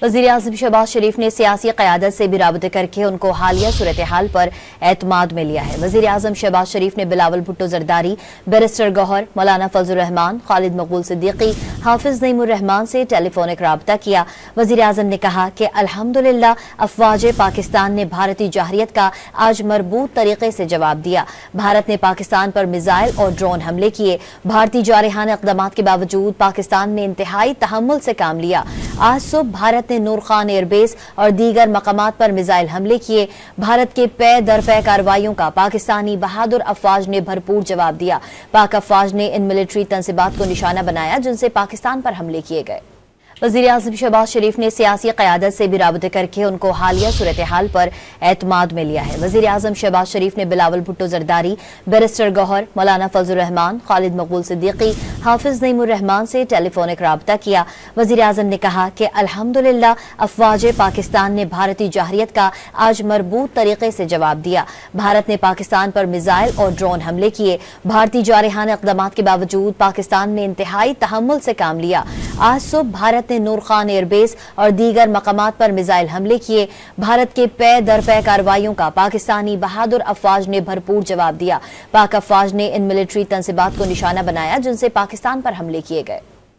वज़ीर-ए-आज़म शहबाज शरीफ ने सियासी क़यादत से भी राबते करके उनको हालिया सूरत-ए-हाल पर एतमाद में लिया है। वज़ीर-ए-आज़म शहबाज शरीफ ने बिलावल भुट्टो जरदारी, बैरिस्टर गौहर, मौलाना फजल रहमान, खालिद मकबूल सिद्दीकी, हाफिज नईमुर रहमान से टेलीफोनिक राबता किया। वज़ीर-ए-आज़म ने कहा कि अल्हम्दुलिल्लाह अफ़वाज पाकिस्तान ने भारतीय जाहरियत का आज मरबूत तरीके से जवाब दिया। भारत ने पाकिस्तान पर मिसाइल और ड्रोन हमले किए। भारतीय जारहाना इक़दामात के बावजूद पाकिस्तान ने इंतहाई तहम्मुल से काम लिया। आज सुबह भारत ने नूर खान एयरबेस और दीगर मकामात पर मिसाइल हमले किए। भारत के पे दर पे कार्रवाइयों का पाकिस्तानी बहादुर अफवाज ने भरपूर जवाब दिया। पाक अफवाज ने इन मिलिट्री तंसीबात को निशाना बनाया जिनसे पाकिस्तान पर हमले किए गए। वज़ीर-ए-आज़म शहबाज शरीफ ने सियासी क़यादत से भी राबते करके उनको हालिया सूरत-ए-हाल पर एतमाद में लिया है। वज़ीर-ए-आज़म शहबाज शरीफ ने बिलावल भुट्टो जरदारी, बैरिस्टर गौहर, मौलाना फजल रहमान, खालिद मकबूल सिद्दीकी, हाफिज नईमुर रहमान से टेलीफोनिक राबता किया। वज़ीर-ए-आज़म ने कहा कि अल्हम्दुलिल्लाह अफ़वाज पाकिस्तान ने भारतीय जाहरियत का आज मरबूत तरीके से जवाब दिया। भारत ने पाकिस्तान पर मिसाइल और ड्रोन हमले किए। भारतीय जारहाना इक़दामात के बावजूद पाकिस्तान ने इंतहाई तहम्मुल से काम लिया। आज सुबह भारत ने नूर खान एयरबेस और दीगर मकामात पर मिसाइल हमले किए। भारत के पे दर पे कार्रवाइयों का पाकिस्तानी बहादुर अफवाज ने भरपूर जवाब दिया। पाक अफवाज ने इन मिलिट्री तंसीबात को निशाना बनाया जिनसे पाकिस्तान पर हमले किए गए।